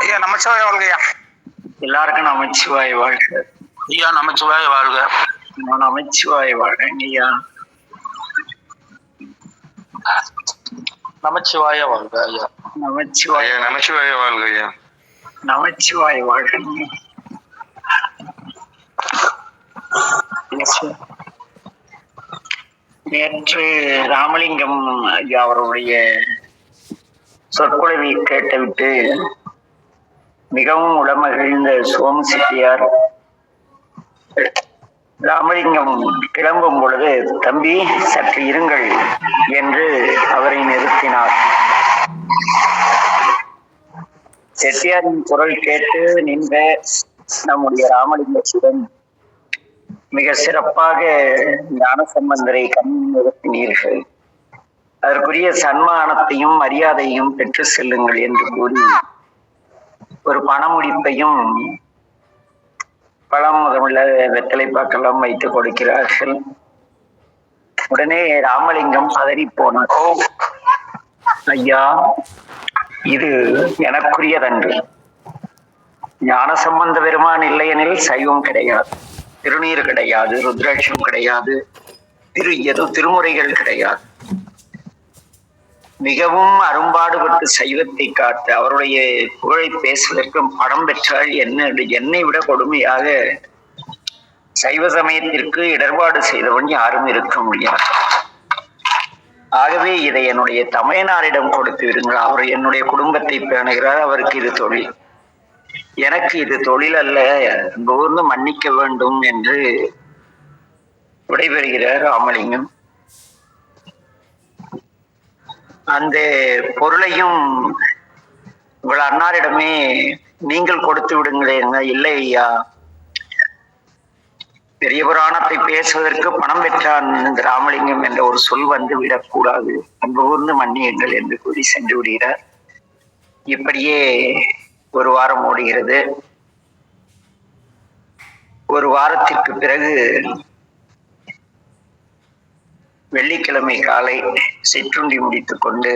ஐயா நமச்சிவாய வாழ்கையா. எல்லாருக்கும் நமச்சிவாய வாழ்க. ஐயா நமச்சிவாய வாழ்க. நமச்சிவாய வாழ்க ஐயா. நமச்சிவாய வாழ்க ஐயா. நமச்சிவாய நமச்சிவாய வாழ்க ஐயா. நமச்சிவாய வாழ்க. நேற்று ராமலிங்கம் ஐயா அவருடைய சொற்குழவை கேட்டுவிட்டு மிகவும் உளமகிழ்ந்த சோமு செட்டியார் ராமலிங்கம் கிளம்பும் பொழுது, தம்பி சற்று இருங்கள் என்று அவரை நிறுத்தினார். செட்டியாரின் குரல் கேட்டு நின்ற நம்முடைய ராமலிங்கத்துடன் மிக சிறப்பாக ஞானசம்பந்தரை நிறுத்தினீர்கள், அதற்குரிய சன்மானத்தையும் மரியாதையும் பெற்று செல்லுங்கள் என்று கூறி ஒரு பணமுடிப்பையும் பழம் முதமுள்ள வெத்தலைப்பாக்கெல்லாம் வைத்து கொடுக்கிறார்கள். உடனே ராமலிங்கம் பதறி போனார். ஐயா, இது எனக்குரியதன்று. ஞானசம்பந்த பெருமான் இல்லையெனில் சைவம் கிடையாது, திருநீர் கிடையாது, ருத்ராட்சம் கிடையாது, திருமுறைகள் கிடையாது. மிகவும் அரும்பாடுபட்டு சைவத்தை காத்து அவருடைய புகழை பேசுவதற்கும் படம் பெற்றால் என்னை விட கொடுமையாக சைவ சமயத்திற்கு இடர்பாடு செய்தவன் யாரும் இருக்க முடியாது. ஆகவே இதை என்னுடைய தமையனாரிடம் கொடுத்து விடுங்கள், அவர் என்னுடைய குடும்பத்தை பேணுகிறார், அவருக்கு இது தொழில், எனக்கு இது தொழில் அல்ல, கூர்ந்து மன்னிக்க வேண்டும் என்று விடைபெறுகிறார் ராமலிங்கம். அந்த பொருளையும் உங்கள் அன்னாரிடமே நீங்கள் கொடுத்து விடுங்களேன். இல்லை ஐயா, பெரிய புராணத்தை பேசுவதற்கு பணம் பெற்றான் இந்த ராமலிங்கம் என்ற ஒரு சொல் வந்து விடக்கூடாது, அன்பு கூர்ந்து மன்னியுங்கள் என்று கூறி சென்று விடுகிறார். இப்படியே ஒரு வாரம் ஓடுகிறது. ஒரு வாரத்திற்கு பிறகு வெள்ளிக்கிழமை காலை சிற்றுண்டி முடித்துக் கொண்டு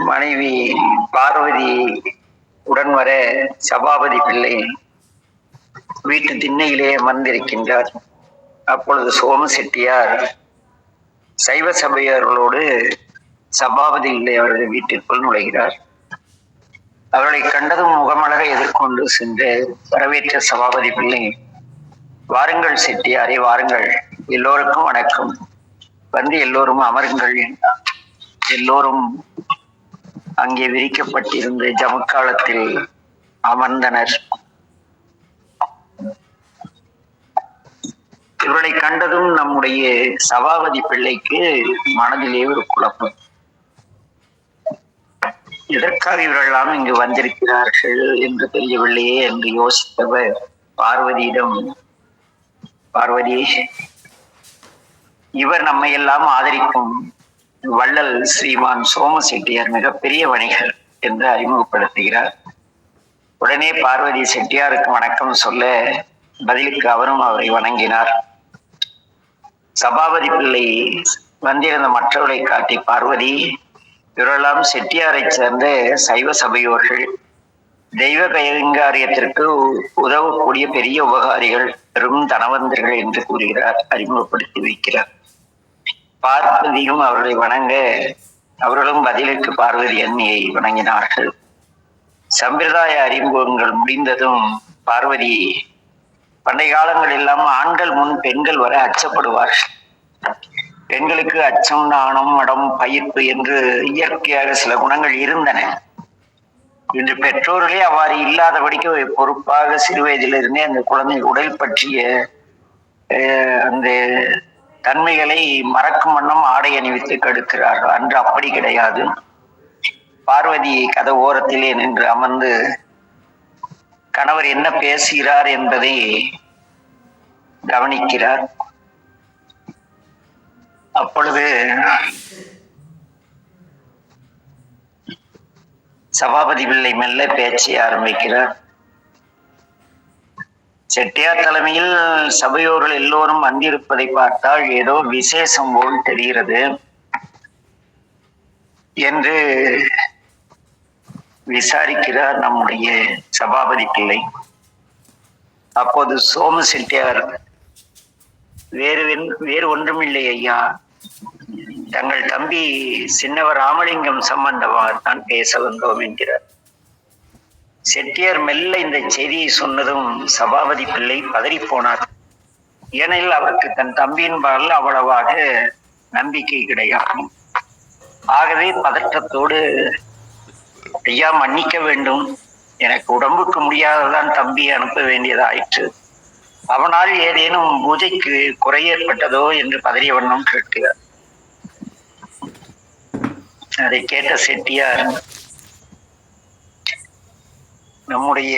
மனைவி பார்வதி உடன் வர சபாபதி பிள்ளை வீட்டு திண்ணையிலே அமர்ந்திருக்கின்றார். அப்பொழுது சோமு செட்டியார் சைவ சபையர்களோடு சபாபதி பிள்ளை அவரது வீட்டிற்குள் நுழைகிறார். அவர்களை கண்டதும் முகமழக எதிர்கொண்டு சென்று வரவேற்ற சபாபதி பிள்ளை, வாருங்கள் செட்டியாரே, வாருங்கள், எல்லோருக்கும் வணக்கம், வந்து எல்லோரும் அமருங்கள் என்றார். எல்லோரும் அங்கே விரிக்கப்பட்டிருந்த ஜமக்காலத்தில் அமர்ந்தனர். இவர்களை கண்டதும் நம்முடைய சபாபதி பிள்ளைக்கு மனதிலே ஒரு குழப்பம். எதற்காக இவரெல்லாம் இங்கு வந்திருக்கிறார்கள் என்று தெரியவில்லையே என்று யோசித்தவர் பார்வதியிடம், பார்வதி, இவர் நம்மை எல்லாம் ஆதரிக்கும் வள்ளல் ஸ்ரீமான் சோமு செட்டியார் மிகப்பெரிய வணிகர் என்று அறிமுகப்படுத்துகிறார். உடனே பார்வதி செட்டியாருக்கு வணக்கம் சொல்ல பதிலுக்கு அவரும் அவரை வணங்கினார். சபாபதி பிள்ளை வந்திருந்த மற்றவர்களை காட்டி, பார்வதி, இவரெல்லாம் செட்டியாரை சேர்ந்த சைவ சபையோர்கள், தெய்வ கைங்காரியத்திற்கு உதவக்கூடிய பெரிய உபகாரிகள், பெரும் தனவந்தர்கள் என்று கூறுகிறார், அறிமுகப்படுத்தி வைக்கிறார். பார்வதியும் அவர்களை வணங்க அவர்களும் பதிலுக்கு பார்வதி அன்னியை வணங்கினார்கள். சம்பிரதாய அறிமுகங்கள் முடிந்ததும் பார்வதி, பண்டைய காலங்கள் எல்லாம் ஆண்கள் முன் பெண்கள் வர அச்சப்படுவார்கள். பெண்களுக்கு அச்சம், நாணம், மடம், பயிர்ப்பு என்று இயற்கையாக சில குணங்கள் இருந்தன. இன்று பெற்றோர்களே அவ்வாறு இல்லாதபடிக்கு பொறுப்பாக சிறு வயதிலிருந்தே அந்த குழந்தை உடல் பற்றிய அந்த தன்மைகளை மறக்கும் வண்ணம் ஆடை அணிவித்து கெடுக்கிறார்கள். அன்று அப்படி கிடையாது. பார்வதி கதை ஓரத்திலே நின்று அமர்ந்து கணவர் என்ன பேசுகிறார் என்பதை கவனிக்கிறார். அப்பொழுது சபாபதி பிள்ளை மெல்ல பேச்சை ஆரம்பிக்கிறார். செட்டியார் தலைமையில் சபையோர்கள் எல்லோரும் வந்திருப்பதை பார்த்தால் ஏதோ விசேஷம் போல் தெரிகிறது என்று விசாரிக்கிறார் நம்முடைய சபாபதி பிள்ளை. அப்போது சோம செட்டியார், வேறு ஒன்றுமில்லை ஐயா, தங்கள் தம்பி சின்னவர் ராமலிங்கம் சம்பந்தமாகத்தான் பேச வந்தோம் என்கிறார். செட்டியார் மெல்ல இந்த செய்தியை சொன்னதும் சபாபதி பிள்ளை பதறி போனார். ஏனெனில் அவருக்கு தன் தம்பியின் பால் அவ்வளவாக நம்பிக்கை கிடையாது. ஆகவே பதற்றத்தோடு, ஐயா மன்னிக்க வேண்டும், எனக்கு உடம்புக்கு முடியாததான் தம்பி அனுப்ப வேண்டியதாயிற்று, அவனால் ஏதேனும் பூஜைக்கு குறை ஏற்பட்டதோ என்று பதறிய வண்ணம் கேட்கிறார். அதை கேட்ட செட்டியார் நம்முடைய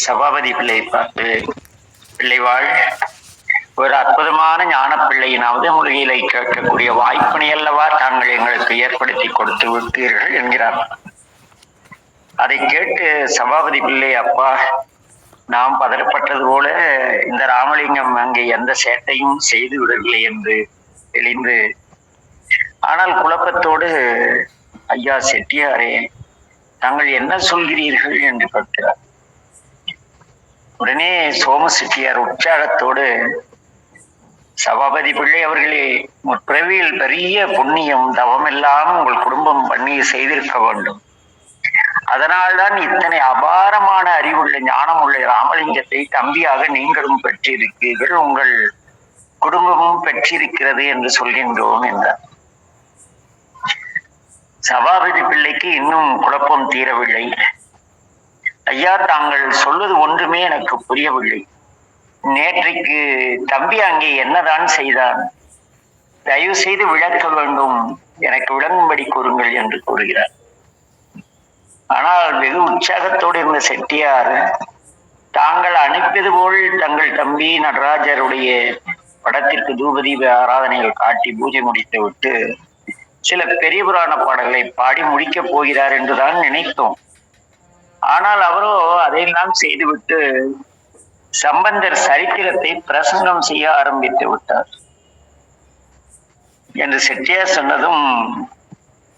சபாபதி பிள்ளையை பார்த்து, பிள்ளைவாள், ஒரு அற்புதமான ஞான பிள்ளையினாவது மொழிகளை கேட்கக்கூடிய வாய்ப்பினை அல்லவா தாங்கள் எங்களுக்கு ஏற்படுத்தி கொடுத்து விட்டீர்கள் என்கிறார். அதை கேட்டு சபாபதி பிள்ளை, அப்பா, நாம் பதறப்பட்டது போல இந்த ராமலிங்கம் அங்கே எந்த சேட்டையும் செய்து விடவில்லை என்று தெளிந்து, ஆனால் குழப்பத்தோடு, ஐயா செட்டியாரே, தாங்கள் என்ன சொல்கிறீர்கள் என்று கேட்கிறார். உடனே சோம செட்டியார் உற்சாகத்தோடு, சபாபதி பிள்ளை அவர்களே, முற்பிறவியில் பெரிய புண்ணியம் தவமெல்லாம் உங்கள் குடும்பம் பண்ணி செய்திருக்க வேண்டும். அதனால்தான் இத்தனை அபாரமான அறிவுள்ள ஞானமுள்ள ராமலிங்கத்தை தம்பியாக நீங்களும் பெற்றிருக்கிறீர்கள், உங்கள் குடும்பமும் பெற்றிருக்கிறது என்று சொல்கின்றோம் என்றார். சபாபதி பிள்ளைக்கு இன்னும் குழப்பம் தீரவில்லை. ஐயா, தாங்கள் சொல்வது ஒன்றுமே எனக்கு புரியவில்லை. நேற்றைக்கு தம்பி அங்கே என்னதான் செய்தான்? தயவு செய்து விளக்க வேண்டும், எனக்கு விளங்கும்படி கூறுங்கள் என்று கூறுகிறார். ஆனால் வெகு உற்சாகத்தோடு இருந்த செட்டியார், தாங்கள் அனுப்பியது போல் தங்கள் தம்பி நடராஜருடைய படத்திற்கு தூபதீப ஆராதனைகள் காட்டி பூஜை முடித்து விட்டு சில பெரிய புராண பாடல்களை பாடி முடிக்கப் போகிறார் என்றுதான் நினைத்தோம். ஆனால் அவரோ அதையெல்லாம் செய்துவிட்டு சம்பந்தர் சரித்திரத்தை பிரசங்கம் செய்ய ஆரம்பித்து விட்டார் என்று செட்டியார் சொன்னதும்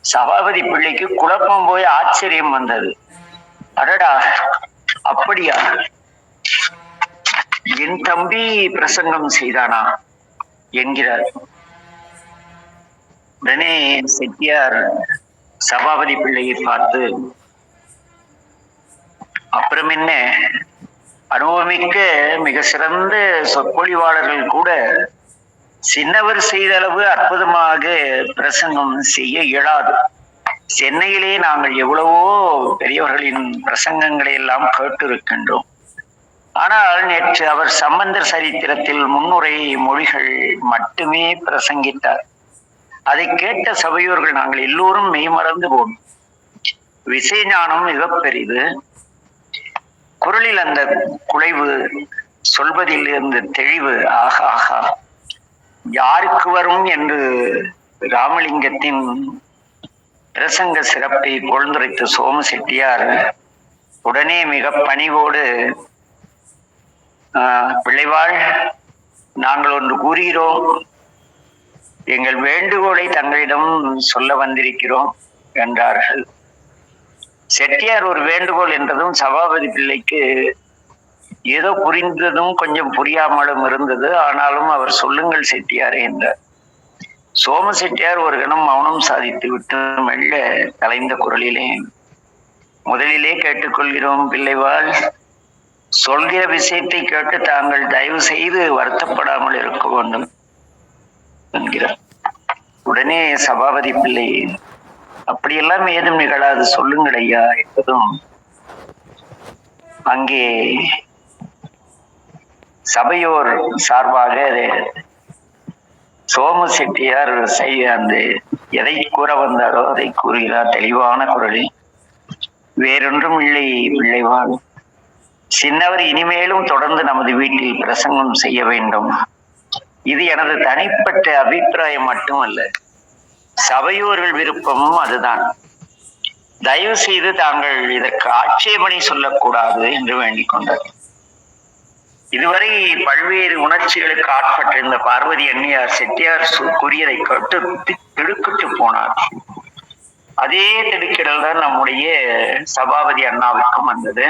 சபாபதி பிள்ளைக்கு குழப்பம் போய் ஆச்சரியம் வந்தது. அடடா, அப்படியா? என் தம்பி பிரசங்கம் செய்தானா என்கிறார். உடனே செட்டியார் சபாபதி பிள்ளையை பார்த்து, அப்புறம் என்ன, அனுபவமிக்க மிக சிறந்த சொற்பொழிவாளர்கள் கூட சின்னவர் செய்த அளவு அற்புதமாக பிரசங்கம் செய்ய இயலாது. சென்னையிலே நாங்கள் எவ்வளவோ பெரியவர்களின் பிரசங்கங்களை எல்லாம் கேட்டிருக்கின்றோம். ஆனால் நேற்று அவர் சம்பந்தர் சரித்திரத்தில் முன்னுரை மொழிகள் மட்டுமே பிரசங்கித்தார். அதை கேட்ட சபையோர்கள் நாங்கள் எல்லோரும் மெய்மறந்து போனோம். விஷய ஞானம் மிக பெரிது. குரலில் அந்த குலைவு, சொல்வதில் இருந்த தெளிவு, ஆகா ஆகா, யாருக்கு வரும் என்று ராமலிங்கத்தின் பிரசங்க சிறப்பை பொழுந்துரைத்த சோம செட்டியார் உடனே மிக பணிவோடு, பிள்ளைவாள், நாங்கள் ஒன்று கூறுகிறோம், எங்கள் வேண்டுகோளை தங்களிடம் சொல்ல வந்திருக்கிறோம் என்றார்கள். செட்டியார் ஒரு வேண்டுகோள் என்றதும் சபாபதி பிள்ளைக்கு ஏதோ புரிந்ததும் கொஞ்சம் புரியாமலும் இருந்தது. ஆனாலும் அவர் சொல்லுங்கள் செட்டியாரே என்றார். சோம செட்டியார் ஒரு கணம் மௌனம் சாதித்து விட்டு மெல்ல கலைந்த குரலிலே, முதலிலே கேட்டுக்கொள்கிறோம் பிள்ளைவாள், சொல்கிற விஷயத்தை கேட்டு தாங்கள் தயவு செய்து வருத்தப்படாமல் இருக்க வேண்டும் என்கிறார். உடனே சபாபதி பிள்ளை, அப்படியெல்லாம் ஏதும் நிகழாது, சொல்லுங்கள் ஐயா என்பதும் அங்கே சபையோர் சார்பாக சோம செட்டியார் அந்த எதை கூற வந்தாரோ அதை கூறுகிறார் தெளிவான குரலில். வேறொன்றும் இல்லை பிள்ளைவாள், சின்னவர் இனிமேலும் தொடர்ந்து நமது வீட்டில் பிரசங்கம் செய்ய வேண்டும். இது எனது தனிப்பட்ட அபிப்பிராயம் மட்டுமல்ல, சபையோர்கள் விருப்பமும் அதுதான். தயவு செய்து தாங்கள் இதற்கு ஆட்சேபனை சொல்லக்கூடாது என்று வேண்டிக் கொண்டார். இதுவரை பல்வேறு உணர்ச்சிகளுக்கு ஆட்பட்டிருந்த பார்வதி அண்ணியார் செட்டியார் கூறியதை கேட்டு திடுக்கிட்டு போனார். அதே திடுக்கிடல் தான் நம்முடைய சபாபதி அண்ணாவுக்கும் வந்தது.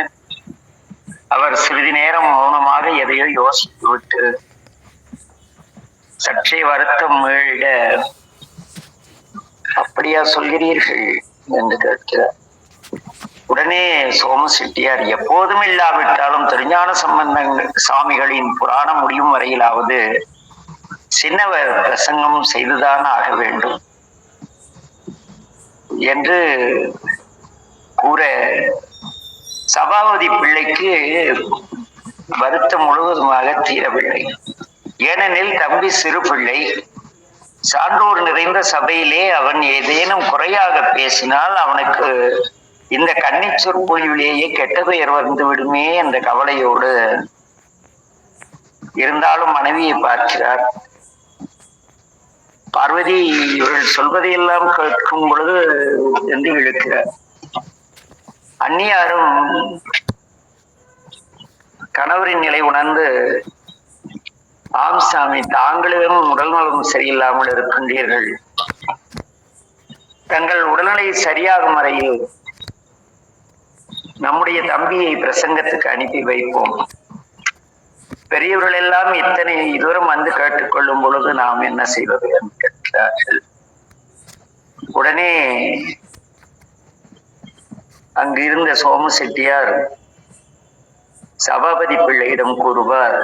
அவர் சிறிது நேரம் மௌனமாக எதையோ யோசித்து விட்டு சற்றே வருத்தம் மீள, அப்படியா சொல்கிறீர்கள் என்று கேட்கிறார். உடனே சோம செட்டியார், எப்போதும் இல்லாவிட்டாலும் திருஞான சம்பந்த சாமிகளின் புராணம் முடியும் வரையிலாவது சின்னவர் பிரசங்கம் செய்துதான் ஆக வேண்டும் என்று கூற, சபாபதி பிள்ளைக்கு வருத்தம் முழுவதுமாக தீரவில்லை. ஏனெனில் தம்பி சிறு பிள்ளை, சான்றோர் நிறைந்த சபையிலே அவன் ஏதேனும் குறையாக பேசினால் அவனுக்கு இந்த கன்னி சொற்பொழிவிலேயே கெட்ட பெயர் வந்து விடுமே என்ற கவலையோடு இருந்தாலும் மனைவியை பார்க்கிறார். பார்வதி இவர்கள் சொல்வதையெல்லாம் கேட்கும் பொழுது என்று இழுக்கிறார். அந்நியாரும் கணவரின் நிலை உணர்ந்து, ஆம் சாமி, தாங்களும் உடல் நலம் சரியில்லாமல் இருக்கின்றீர்கள். தங்கள் உடல்நிலை சரியாகும் வரையில் நம்முடைய தம்பியை பிரசங்கத்துக்கு அனுப்பி வைப்போம். பெரியவர்கள் எல்லாம் இத்தனை தூரம் வந்து கேட்டுக்கொள்ளும் பொழுது நாம் என்ன செய்வது என்று கேட்கிறார்கள். உடனே அங்கு இருந்த சோம செட்டியார் சபாபதி பிள்ளையிடம் கூறுவார்,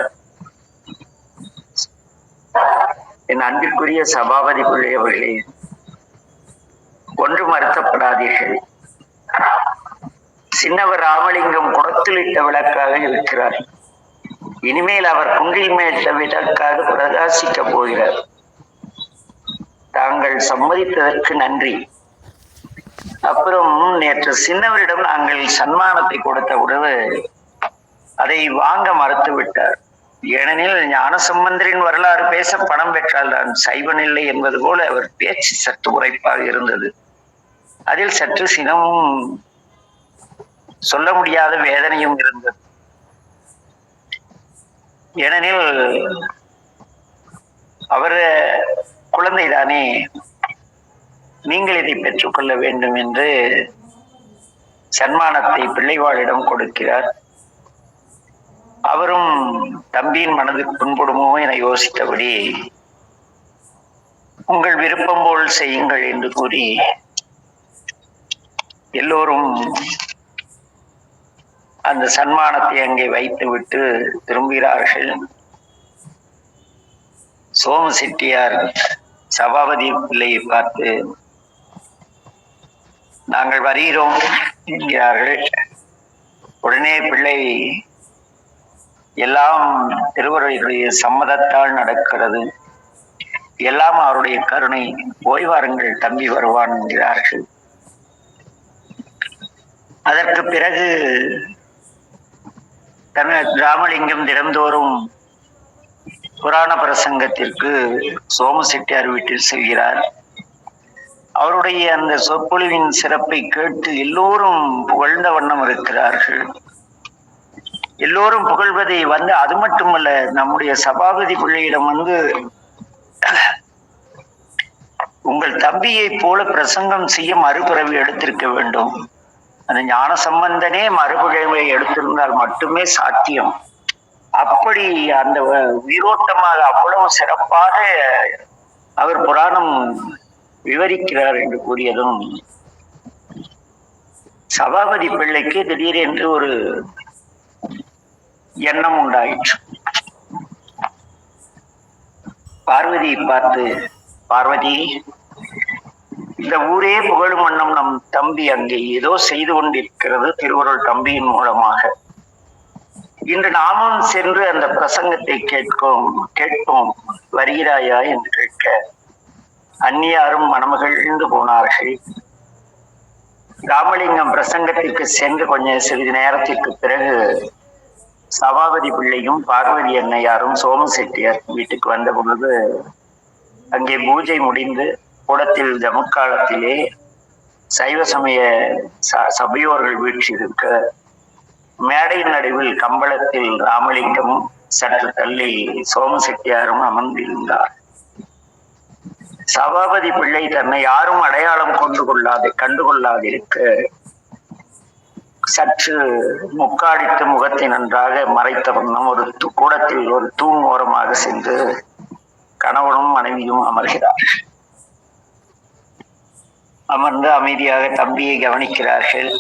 என் அன்பிற்குரிய சபாபதி பிள்ளை அவர்களே, ஒன்றும் வருத்தப்படாதீர்கள். சின்னவர் ராமலிங்கம் குடத்தில் இட்ட விளக்காக இருக்கிறார். இனிமேல் அவர் குன்றில் மேட்ட விளக்காக பிரகாசிக்கப் போகிறார். தாங்கள் சம்மதித்ததற்கு நன்றி. அப்புறம் நேற்று சின்னவரிடம் நாங்கள் சன்மானத்தை கொடுத்த உடவு அதை வாங்க மறுத்து விட்டார். ஏனெனில் ஞானசம்பந்தரின் வரலாறு பேச பணம் பெற்றால் தான் சைவன் இல்லை என்பது போல அவர் பேச்சு சற்று உரைப்பாக இருந்தது. அதில் சற்று சினமும் சொல்ல முடியாத வேதனையும் இருந்தது. ஏனெனில் அவர் குழந்தைதானே, நீங்கள் இதை பெற்றுக்கொள்ள வேண்டும் என்று சன்மானத்தை பிள்ளைவாளிடம் கொடுக்கிறார். அவரும் தம்பியின் மனதுக்கு புண்படுமோ என யோசித்தபடி, உங்கள் விருப்பம் போல் செய்யுங்கள் என்று கூறி எல்லோரும் அந்த சன்மானத்தை அங்கே வைத்துவிட்டு திரும்புகிறார்கள். சோம செட்டியார் சபாபதி பிள்ளையை பார்த்து, நாங்கள் வருகிறோம் என்கிறார்கள். உடனே பிள்ளை, எல்லாம் திருவருடைய சம்மதத்தால் நடக்கிறது, எல்லாம் அவருடைய கருணை, போய் வாருங்கள், தம்பி வருவான் என்கிறார்கள். அதற்கு பிறகு ராமலிங்கம் தினந்தோறும் புராண பிரசங்கத்திற்கு சோம செட்டியார் வீட்டில் செல்கிறார். அவருடைய அந்த சொற்பொழிவின் சிறப்பை கேட்டு எல்லோரும் புகழ்ந்த வண்ணம் இருக்கிறார்கள். எல்லோரும் புகழ்வதை வந்து, அது மட்டுமல்ல, நம்முடைய சபாபதி பிள்ளையிடம் வந்து, உங்கள் தம்பியை போல பிரசங்கம் செய்ய மறுபிறவி எடுத்திருக்க வேண்டும். அந்த ஞான சம்பந்தனே மறுபிறவை எடுத்திருந்தால் மட்டுமே சாத்தியம். அப்படி அந்த உயிரோட்டமாக அவ்வளவு சிறப்பாக அவர் புராணம் விவரிக்கிறார் என்று கூறியதும் சபாபதி பிள்ளைக்கு திடீரென்று ஒரு எண்ணம் உண்டாயிற்று. பார்வதியை பார்த்து, பார்வதி, இந்த ஊரே புகழும் வண்ணம் நம் தம்பி அங்கே ஏதோ செய்து கொண்டிருக்கிறது திருவருள் தம்பியின் மூலமாக. இன்று நாமும் சென்று அந்த பிரசங்கத்தை கேட்போம், வருகிறாயா என்று கேட்க அந்நியாரும் மணமகிழ்ந்து போனார்கள். ராமலிங்கம் பிரசங்கத்திற்கு சென்று கொஞ்சம் சிறிது நேரத்திற்கு பிறகு சபாபதி பிள்ளையும் பார்வதி அன்னையாரும் சோம செட்டியார் வீட்டுக்கு வந்த பொழுது அங்கே பூஜை முடிந்து கூடத்தில் ஜமுக்காலத்திலே சைவ சமய சபையோர்கள் வீற்றிருக்க மேடையின் நடுவில் கம்பளத்தில் ராமலிங்கமும் சற்று தள்ளி சோம செட்டியாரும் அமர்ந்திருந்தார். சபாபதி பிள்ளை தன்னை யாரும் அடையாளம் கண்டுகொள்ளாதிருக்க சற்று முக்காடித்து முகத்தை நன்றாக மறைத்த வண்ணம் ஒரு கூடத்தில் ஒரு தூண் ஓரமாக சென்று கணவனும் மனைவியும் அமர்கிறார். அமர்ந்து அமைதியாக தம்பியை கவனிக்கிறார்கள்.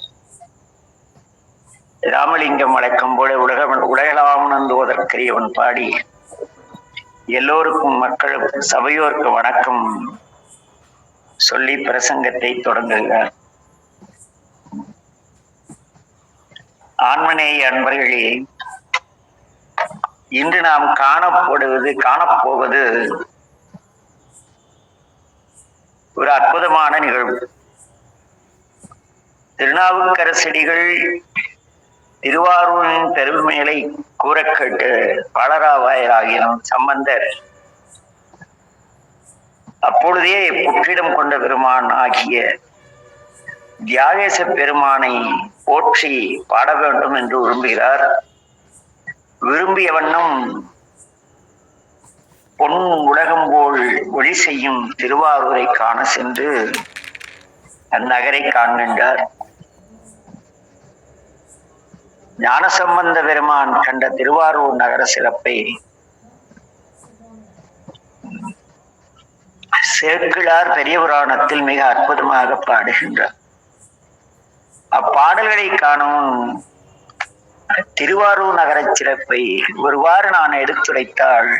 ராமலிங்கம் வழக்கம் போல உலகளாம் உணர்ந்துவதற்கரியவன் பாடி எல்லோருக்கும் மக்களுக்கும் சபையோருக்கு வணக்கம் சொல்லி பிரசங்கத்தை தொடங்குகிறார். ஆன்மநேய அன்பர்களே, இன்று நாம் காணப்போவது ஒரு அற்புதமான நிகழ்வு. திருநாவுக்கரசடிகள் திருவாரூரின் பெருமைகளை கூற கேட்டு பாலராவாயராகினும் சம்பந்தர் அப்பொழுதே புற்றிடம் கொண்ட பெருமான் ஆகிய தியாகேச பெருமானை போற்றி பாட வேண்டும் என்று விரும்புகிறார். விரும்பிய வண்ணம் பொன் உலகம் போல் ஒளி செய்யும் திருவாரூரை காண சென்று அந்நகரை காண்கின்றார். ஞானசம்பந்த பெருமான் கண்ட திருவாரூர் நகர சிறப்பை சேக்கிழார் பெரிய புராணத்தில் மிக அற்புதமாக பாடுகின்றார். அப்பாடல்களை காணும் திருவாரூர் நகர சிறப்பை ஒருவாறு நான் எடுத்துரைத்தால்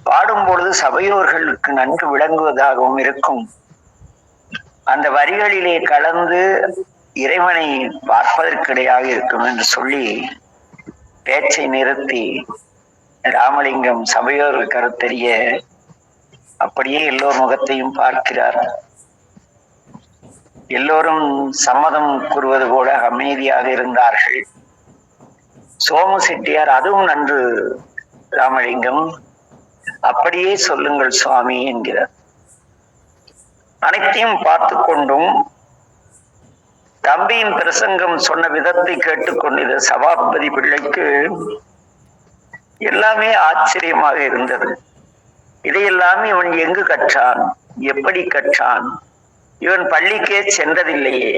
பாடும் பொழுது சபையோர்களுக்கு நன்கு விளங்குவதாகவும் இருக்கும். அந்த வரிகளிலே கலந்து இறைவனை பார்ப்பதற்கிடையாக இருக்கும் என்று சொல்லி பேச்சை நிறுத்தி ராமலிங்கம் சபையோர் கருத்தறிய அப்படியே எல்லோர் முகத்தையும் பார்க்கிறார். எல்லோரும் சம்மதம் கூறுவது போல அமைதியாக இருந்தார்கள். சோமு செட்டியார் அதுவும் நன்று ராமலிங்கம், அப்படியே சொல்லுங்கள் சுவாமி என்கிறார். அனைத்தையும் பார்த்து கொண்டும் தம்பியின் பிரசங்கம் சொன்ன விதத்தை கேட்டுக்கொண்டிருந்த சபாபதி பிள்ளைக்கு எல்லாமே ஆச்சரியமாக இருந்தது. இதையெல்லாம் இவன் எங்கு கற்றான், எப்படி கற்றான், இவன் பள்ளிக்கே சென்றதில்லையே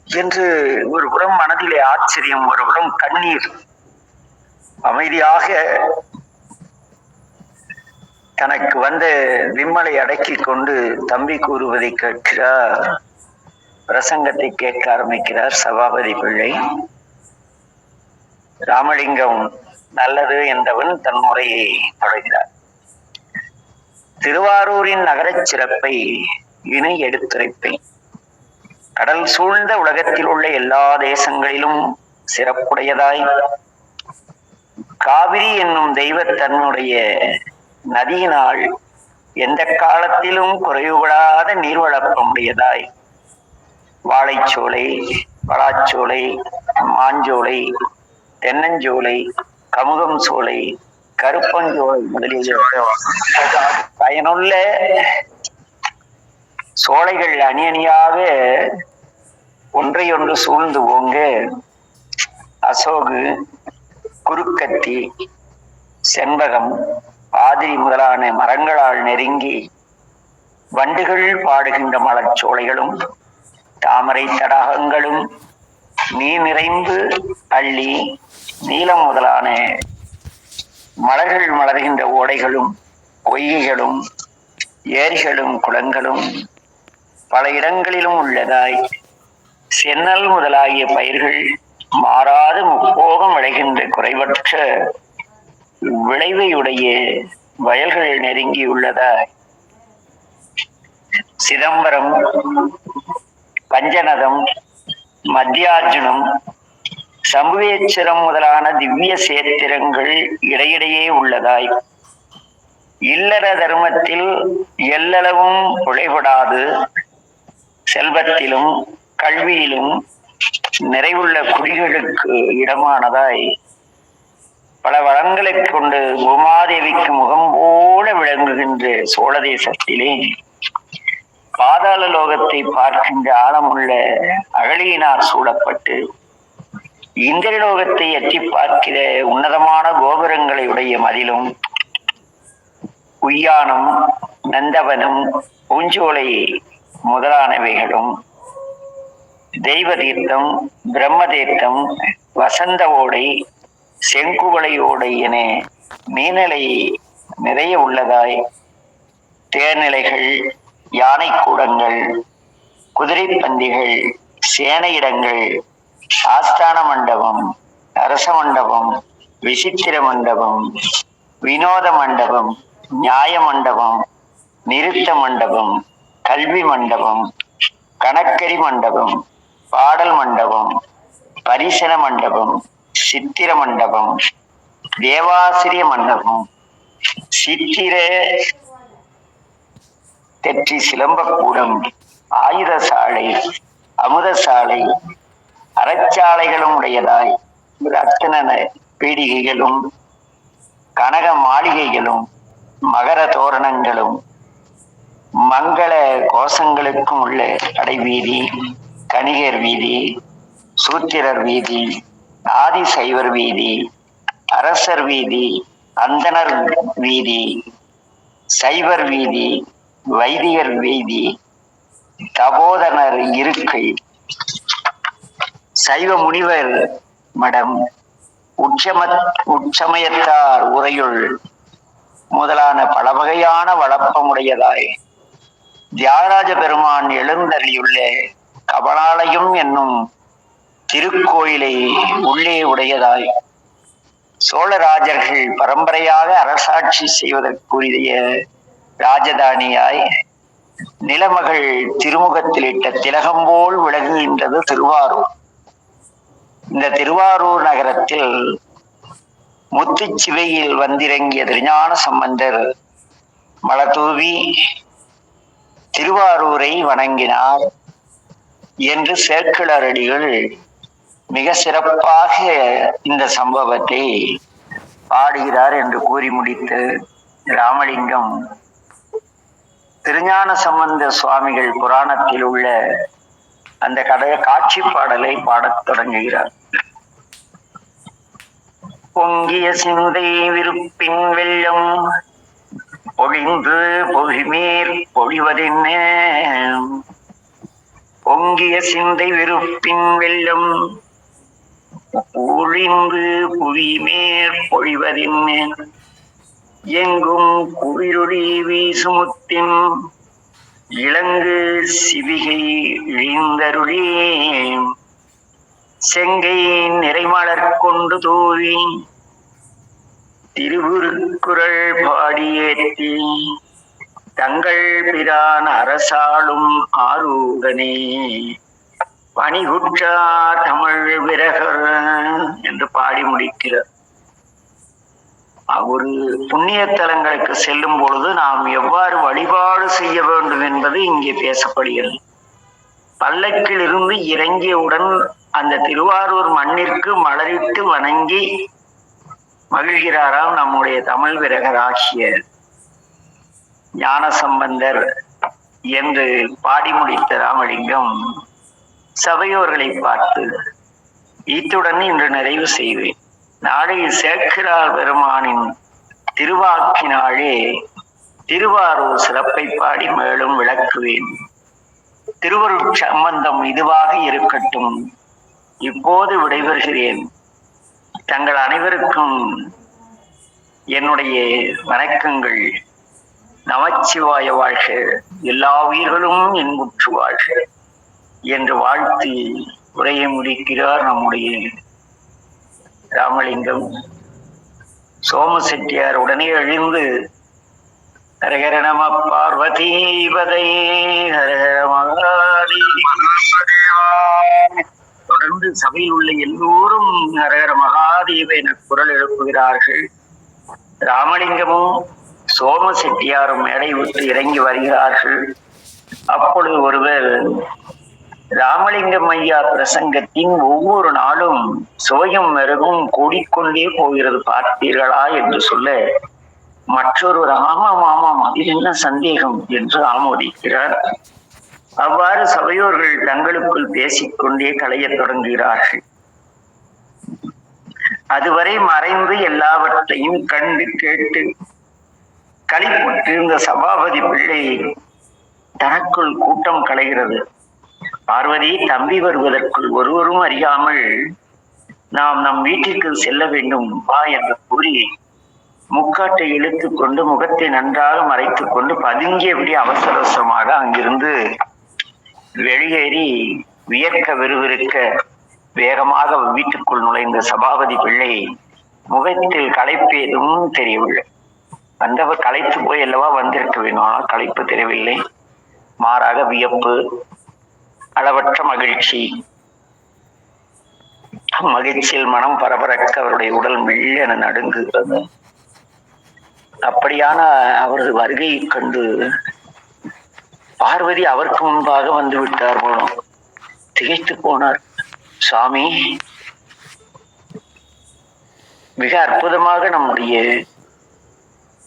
என்று ஒரு புறம் மனதிலே ஆச்சரியம், ஒரு புறம் கண்ணீர். அமைதியாக தனக்கு வந்த விம்மலை அடக்கி கொண்டு தம்பி கூறுவதை கேட்கிறார். பிரசங்கத்தை கேட்க ஆரம்பிக்கிறார் சபாபதி பிள்ளை. ராமலிங்கம் நல்லது என்றவன் தன் முறையை தொடர்கிறார். திருவாரூரின் நகரச் சிறப்பை இனி எடுத்துரைப்பேன். கடல் சூழ்ந்த உலகத்தில் உள்ள எல்லா தேசங்களிலும் சிறப்புடையதாய் காவிரி என்னும் தெய்வத்தன்னுடைய நதியினால் எந்த காலத்திலும் குறைவுபடாத நீர்வளப்பமுடையதாய் வாழைச்சோலை, பலாச்சோலை, மாஞ்சோலை, தென்னஞ்சோலை, கமுகம் சோலை, கருப்பஞ்சோலை முதலிய பயனுள்ள சோலைகள் அணி அணியாக ஒன்றையொன்று சூழ்ந்து ஓங்க அசோகு, குறுக்கத்தி, செண்பகம், ஆதிரி முதலான மரங்களால் நெருங்கி வண்டுகள் பாடுகின்ற மலர்ச்சோலைகளும் தாமரை தடாகங்களும் நீர் நிறைந்து அள்ளி நீலம் முதலான மலர்கள் மலர்கின்ற ஓடைகளும் பொய்கைகளும் ஏரிகளும் குளங்களும் பல இடங்களிலும் உள்ளதாய் சென்னல் முதலாகிய பயிர்கள் மாறாது முப்போகம் விளைகின்ற குறைவற்ற விளைவையுடைய வயல்கள் நெருங்கியுள்ளதாய் சிதம்பரம், பஞ்சநதம், மத்தியார்ஜுனம், சம்புவேச்சரம் முதலான திவ்ய சேத்திரங்கள் இடையிடையே உள்ளதாய் இல்லற தர்மத்தில் எல்லளவும் குறைபடாது செல்வத்திலும் கல்வியிலும் நிறைவுள்ள குடிகளுக்கு இடமானதாய் பல வளங்களை கொண்டு பூமாதேவிக்கு முகம் போல விளங்குகின்ற சோழ தேசத்திலே பாதாள லோகத்தை பார்க்கின்ற ஆழமுள்ள அகழியினார் சூழப்பட்டு இந்திரலோகத்தை எட்டி பார்க்கிற உன்னதமான கோபுரங்களை உடைய மதிலும் உய்யானம், நந்தவனம், பூஞ்சோலை முதலானவைகளும், தெய்வ தீர்த்தம், பிரம்ம தீர்த்தம், வசந்த ஓடை, செங்குவளை ஓடை என நீர்நிலை நிறைய உள்ளதாய் தேர்நிலைகள், யானை கூடங்கள், குதிரை பந்திகள், சேனையிடங்கள், ஆஸ்தான மண்டபம், அரச மண்டபம், விசித்திர மண்டபம், வினோத மண்டபம், நியாய மண்டபம், நிறுத்த மண்டபம், கல்வி மண்டபம், கணக்கரி மண்டபம், பாடல் மண்டபம், பரிசன மண்டபம், சித்திர மண்டபம், தேவாசிரிய மண்டபம், சித்திர தெற்றி சிலம்பக்கூடம், ஆயுத சாலை, அமுத சாலை, அறச்சாலைகளும் உடையதாய் ரத்தன பீடிகைகளும், கனக மாளிகைகளும், மகர தோரணங்களும், மங்கள கோஷங்களுக்கும் உள்ள கடைவீதி, கணிகர் வீதி, சூத்திரர் வீதி, ஆதி சைவர் வீதி, அரசர் வீதி, அந்தனர் வீதி, சைவர் வீதி, வைதிகர் வீதி, தபோதனர் இருக்கை, சைவ முனிவர் மடம், உட்சமயத்தார் உரையுள் முதலான பல வகையான வளப்பமுடையதாய் தியாகராஜ பெருமான் எழுந்தருளியுள்ள கபலாலயம் என்னும் திருக்கோயிலை உள்ளே உடையதாய் சோழராஜர்கள் பரம்பரையாக அரசாட்சி செய்வதற்குரிய ராஜதானியாய் நிலமகள் திருமுகத்திலிட்ட திலகம் போல் விளங்குகின்றது திருவாரூர். இந்த திருவாரூர் நகரத்தில் முத்துச்சிவையில் வந்திறங்கிய திருஞான சம்பந்தர் மலதூவி திருவாரூரை வணங்கினார் என்று சேக்கிழாரடிகள் மிக சிறப்பாக இந்த சம்பவத்தை பாடுகிறார் என்று கூறி முடித்து ராமலிங்கம் திருஞான சம்பந்த சுவாமிகள் புராணத்தில் உள்ள அந்த காட்சி பாடலை பாடத் தொடங்குகிறார். பொங்கிய சிந்தை விருப்பின் வெள்ளம் பொழிந்து பொழிமேற் பொழிவதென்ன, பொங்கிய சிந்தை விருப்பின் வெள்ளம் பொழிந்து புவிமேற் பொழிவதென்ன, எங்கும் குவிருளி வீசுமுத்தின் இளங்கு சிவிகை இழிந்தருளி, செங்கை நிறைமலர் கொண்டு தூவி திருவுருக்குறள் பாடியேத்தி, தங்கள் பிரான் அரசாளும் ஆரூடனே பணிகுற்றார் தமிழ் விரகர் என்று பாடி முடிக்கிறார். ஒரு புண்ணிய தலங்களுக்கு செல்லும் பொழுது நாம் எவ்வாறு வழிபாடு செய்ய வேண்டும் என்பது இங்கே பேசப்படுகிறது. பல்லக்கில் இருந்து இறங்கியவுடன் அந்த திருவாரூர் மண்ணிற்கு மலரிட்டு வணங்கி மகிழ்கிறாராம் நம்முடைய தமிழ் விரகராகிய ஞான சம்பந்தர் என்று பாடி முடித்த ராமலிங்கம் சபையோர்களை பார்த்து, இத்துடன் இன்று நிறைவு செய்வேன். நாளை சேக்கிழார் பெருமானின் திருவாக்கினாலே திருவாரூர் சிறப்பை பாடி மேலும் விளக்குவேன். திருவருட் சம்பந்தம் இதுவாக இருக்கட்டும். இப்போது விடைபெறுகிறேன். தங்கள் அனைவருக்கும் என்னுடைய வணக்கங்கள். நமச்சிவாய வாழ்க, எல்லா உயிர்களும் இன்புற்று வாழ்க என்று வாழ்த்தி உரையை முடிக்கிறார் நம்முடைய ராமலிங்கம். சோம செட்டியார் உடனே எழுந்து ஹரஹர நம பார்வதீபதை ஹரஹர மகாதேவா, தொடர்ந்து சபையில் உள்ள எல்லோரும் ஹரஹர மகாதேவ என குரல் எழுப்புகிறார்கள். ராமலிங்கமும் சோம செட்டியாரும் மேடை விட்டு இறங்கி வருகிறார்கள். அப்பொழுது ஒருவர், ராமலிங்கம் ஐயா பிரசங்கத்தின் ஒவ்வொரு நாளும் சுவையும் மெருகும் கூடிக்கொண்டே போகிறது பார்த்தீர்களா என்று சொல்ல, மற்றொருவர் ஆமாம் ஆமாம் அதில் என்ன சந்தேகம் என்று ஆமோதிக்கிறார். அவ்வாறு சபையோர்கள் தங்களுக்குள் பேசிக்கொண்டே கலையத் தொடங்குகிறார்கள். அதுவரை மறைந்து எல்லாவற்றையும் கண்டு கேட்டு களிப்புற்றிருந்த சபாபதி பிள்ளை தனக்குள் கூட்டம் களைகிறது. பார்வதி தம்பி வருவதற்குள் ஒருவரும் அறியாமல் நாம் நம் வீட்டிற்கு செல்ல வேண்டும் வா என்று கூறி முக்காட்டை இழுத்துக் கொண்டு முகத்தை நன்றாக மறைத்துக் கொண்டு பதுங்கியபடி அவசர அவசரமாக அங்கிருந்து வெளியேறி வியர்க்க விறுவிறுக்க வேகமாக வீட்டுக்குள் நுழைந்த சபாபதி பிள்ளை முகத்தில் களைப்பு எதுவும் தெரியவில்லை. வந்தவர் களைத்து போய் அல்லவா வந்திருக்க வேணும், களைப்பு தெரியவில்லை. மாறாக வியப்பு, அளவற்ற மகிழ்ச்சி. மகிழ்ச்சியில் மனம் பரபரக்க அவருடைய உடல் மெல்லென நடுங்குகிறது. அப்படியான அவரது வருகையை கண்டு பார்வதி அவருக்கு முன்பாக வந்து விட்டார் போலும். திகைத்து போனார். சுவாமி, மிக அற்புதமாக நம்முடைய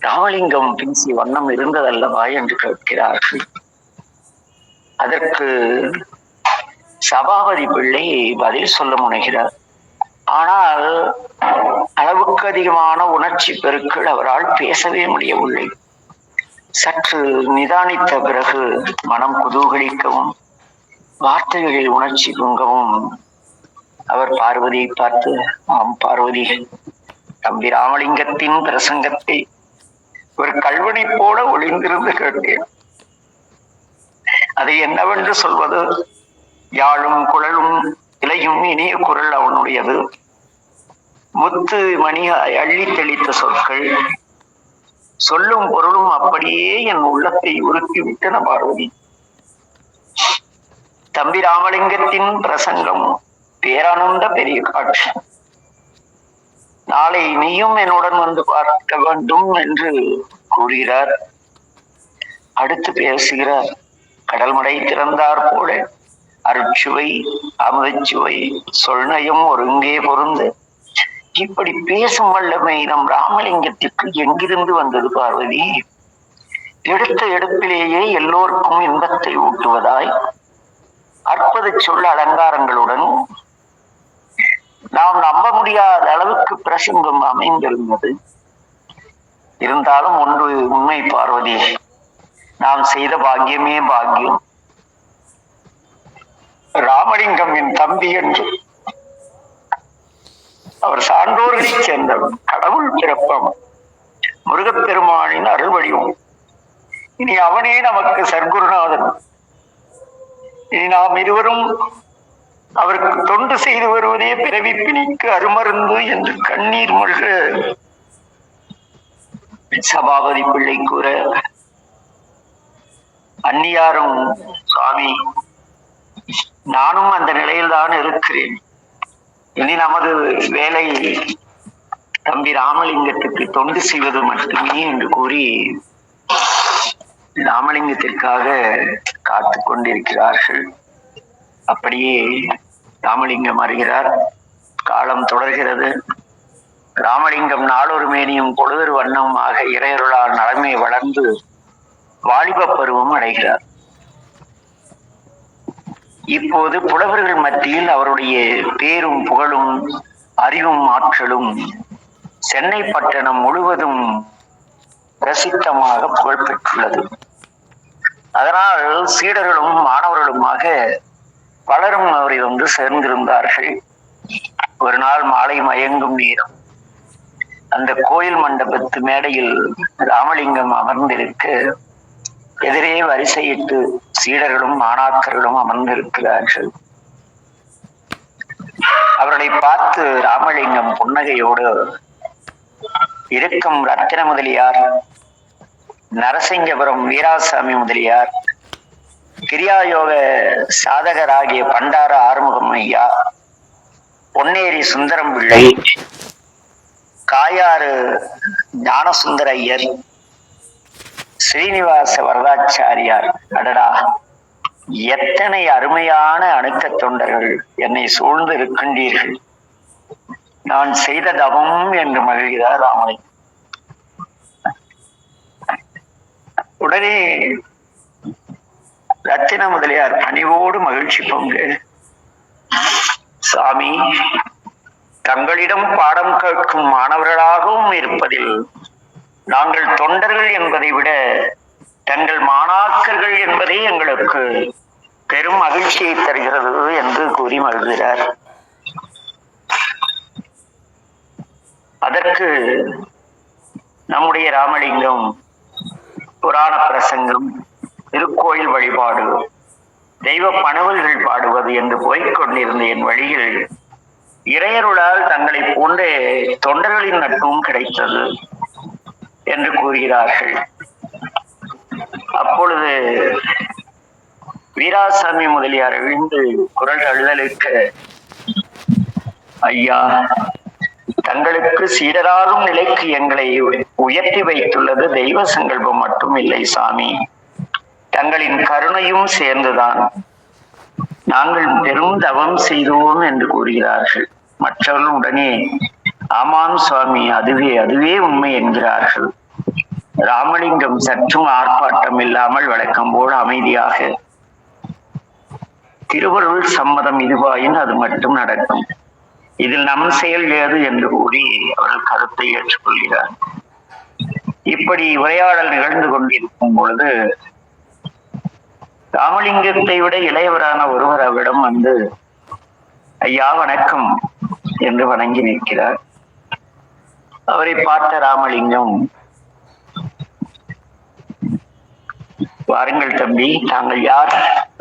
ராமலிங்கம் பேசிய வண்ணம் இருந்ததல்லவா என்று கேட்கிறார்கள். அதற்கு சபாபதி பிள்ளை பதில் சொல்ல முனைகிறார். ஆனால் அளவுக்கு அதிகமான உணர்ச்சி பெருக்கள் அவரால் பேசவே முடியவில்லை. சற்று நிதானித்த பிறகு மனம் குதூகலிக்கவும் வார்த்தைகளில் உணர்ச்சி பொங்கவும் அவர் பார்வதியை பார்த்து, ஆம் பார்வதி, தம்பி ராமலிங்கத்தின் பிரசங்கத்தை ஒரு கல்வனை போல ஒளிந்திருந்து கேட்டேன். அதை என்னவென்று சொல்வது? யாழும் குழலும் இலையும் இனிய குரல் அவனுடையது. முத்து மணி அள்ளி தெளித்த சொற்கள், சொல்லும் பொருளும் அப்படியே என் உள்ளத்தை உருக்கி விட்டன பார்வதி. தம்பி ராமலிங்கத்தின் பிரசங்கம் பேரானந்த பெரிய காட்சி. நாளை நீயும் என்னுடன் வந்து பார்க்க வேண்டும் என்று கூறுகிறார். அடுத்து பேசுகிறார். கடல் மடை திறந்தார் போல அருட்சுவை அமுதச்சுவை சொல்நயம் ஒருங்கே பொருந்து. இப்படி பேசும் வல்லமை நம் ராமலிங்கத்திற்கு எங்கிருந்து வந்தது பார்வதி? எடுத்த எடுப்பிலேயே எல்லோருக்கும் இன்பத்தை ஊட்டுவதாய் அற்புத சொல் அலங்காரங்களுடன் நாம் நம்ப முடியாத அளவுக்கு பிரசங்கம் அமைந்திருந்தது. இருந்தாலும் ஒன்று உண்மை பார்வதி, நாம் செய்த பாக்கியமே பாக்கியம். ராமலிங்கம் என் தம்பி என்று அவர் சான்றோர்களைச் சேர்ந்தவன், கடவுள் பிறப்பம், முருகப்பெருமானின் அருள் வடிவம். இனி அவனே நமக்கு சர்க்குருநாதன். இனி நாம் இருவரும் அவருக்கு தொண்டு செய்து வருவதே பிறவி பிணிக்கு அருமருந்து என்று கண்ணீர் மல்க சபாபதி பிள்ளை கூற, அந்நியாரும் சுவாமி, நானும் அந்த நிலையில்தான் இருக்கிறேன். இனி நமது வேலை தம்பி ராமலிங்கத்துக்கு தொண்டு செய்வது மட்டுமே என்று கூறி ராமலிங்கத்திற்காக காத்து கொண்டிருக்கிறார்கள். அப்படியே ராமலிங்கம் அறிகிறார். காலம் தொடர்கிறது. ராமலிங்கம் நாளொரு மேனியும் பொழுதொரு வண்ணமாக இறையருளால் நலமே வளர்ந்து வாலிப பருவம் அடைகிறார். இப்போது புலவர்கள் மத்தியில் அவருடைய பேரும் புகழும் அறிவும் ஆற்றலும் சென்னை பட்டணம் முழுவதும் பிரசித்தமாக புகழ் பெற்றுள்ளது. அதனால் சீடர்களும் மாணவர்களுமாக பலரும் அவரை வந்து சேர்ந்திருந்தார்கள். ஒரு நாள் மாலை மயங்கும் நேரம் அந்த கோயில் மண்டபத்து மேடையில் ராமலிங்கம் அமர்ந்திருக்க எதிரே வரிசையிட்டு சீடர்களும் மாணாக்கர்களும் அமர்ந்திருக்கிறார்கள். அவர்களை பார்த்து ராமலிங்கம் புன்னகையோடு, இருக்கும் ரத்தின முதலியார், நரசிங்கபுரம் வீராசாமி முதலியார், கிரியாயோக சாதகராகிய பண்டார ஆறுமுகம் ஐயா, பொன்னேரி சுந்தரம் பிள்ளை, காயாறு ஞானசுந்தர ஐயர், ஸ்ரீனிவாச வரதாச்சாரியார், அடடா எத்தனை அருமையான அணுக்க தொண்டர்கள் என்னை சூழ்ந்து இருக்கின்றீர்கள். நான் செய்த தவம் என்று மகிழ்கிறார் ராமலிங்கம். உடனே ரத்தின முதலியார் பணிவோடு மகிழ்ச்சி பொங்கு, சாமி, தங்களிடம் பாடம் கேட்கும் மாணவர்களாகவும் இருப்பதில் நாங்கள் தொண்டர்கள் என்பதை விட தங்கள் மாணாக்கர்கள் என்பதே எங்களுக்கு பெரும் மகிழ்ச்சியை தருகிறது என்று கூறி மகிழ்கிறார். அதற்கு நம்முடைய ராமலிங்கம் புராண பிரசங்கம், திருக்கோயில் வழிபாடு, தெய்வ பணவல்கள் பாடுவது என்று போய்கொண்டிருந்த என் வழியில் இறையருளால் தங்களை போன்ற தொண்டர்களின் நட்பும் கிடைத்தது என்று கூறுகிறார்கள். அப்பொழுது வீராசாமி முதலியார் விழுந்து குரல் அழுதலுக்கு, ஐயா, தங்களுக்கு சீடராகும் நிலைக்கு எங்களை உயர்த்தி வைத்துள்ளது தெய்வ சங்கல்பம் மட்டும் இல்லை சாமி, தங்களின் கருணையும் சேர்ந்துதான். நாங்கள் பெரும் தவம் செய்தோம் என்று கூறுகிறார்கள். மற்றவர்கள் உடனே ஆமாம் சுவாமி, அதுவே உண்மை என்கிறார்கள். ராமலிங்கம் சற்றும் ஆர்ப்பாட்டம் இல்லாமல் வழக்கம் போல் அமைதியாக, திருவருள் சம்மதம் இதுவாயின் அது மட்டும் நடக்கும், இதில் நம் செயல் ஏது என்று கூறி அவர்கள் கருத்தை ஏற்றுக்கொள்கிறார். இப்படி உரையாடல் நிகழ்ந்து கொண்டிருக்கும் பொழுது ராமலிங்கத்தை விட இளையவரான ஒருவர் அவரிடம் வந்து, ஐயா வணக்கம் என்று வணங்கி நிற்கிறார். அவரை பார்த்த ராமலிங்கம், வாருங்கள் தம்பி, தாங்கள் யார்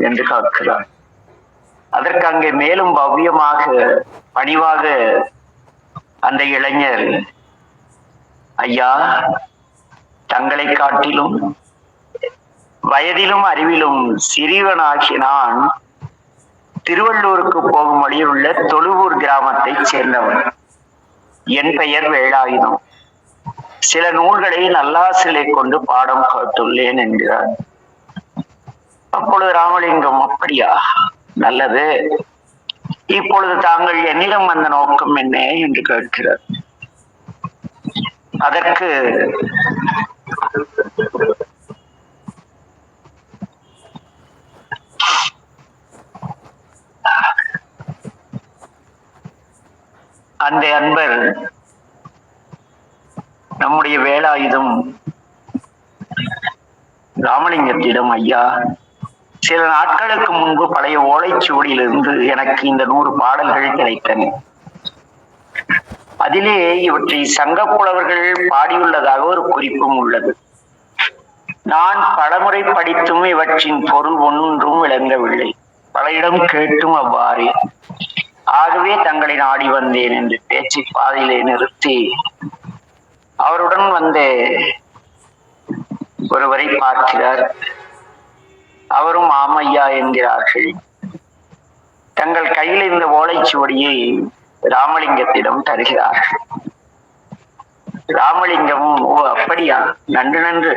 என்று கேட்கிறார். அதற்கு அங்கே மேலும் பவ்யமாக பணிவாக அந்த இளைஞர், ஐயா, தங்களை காட்டிலும் வயதிலும் அறிவிலும் சிறியவனாகி நான் திருவள்ளூருக்கு போகும் வழியில் உள்ள தொழுவூர் கிராமத்தை சேர்ந்தவன். என் பெயர் வேலாயுதம். சில நூல்களை நல்லாசிலை கொண்டு பாடம் கேட்டுள்ளேன் என்கிறார். அப்பொழுது ராமலிங்கம், அப்படியா, நல்லது, இப்பொழுது தாங்கள் என்னிடம் வந்த நோக்கம் என்ன என்று கேட்கிறார். அதற்கு அந்த அன்பர், நம்முடைய வேலாயுதம் ராமலிங்கத்திடம், ஐயா, சில நாட்களுக்கு முன்பு பழைய ஓலைச்சுவடியிலிருந்து எனக்கு இந்த 100 பாடல்கள் கிடைத்தன. அதிலே இவற்றை சங்கப்புலவர்கள் பாடியுள்ளதாக ஒரு குறிப்பும் உள்ளது. நான் பலமுறை படித்தும் இவற்றின் பொருள் ஒன்றும் விளங்கவில்லை, பல இடம் கேட்டும் அவ்வாறு. ஆகவே தங்களை நாடி வந்தேன் என்று பேச்சு பாதையிலே நிறுத்தி அவருடன் வந்த ஒருவரை பார்க்கிறார். அவரும் ஆமையா என்கிறார்கள். தங்கள் கையில் இந்த ஓலைச்சுவடியை ராமலிங்கத்திடம் தருகிறார்கள். ராமலிங்கமும், ஓ அப்படியா, நன்று,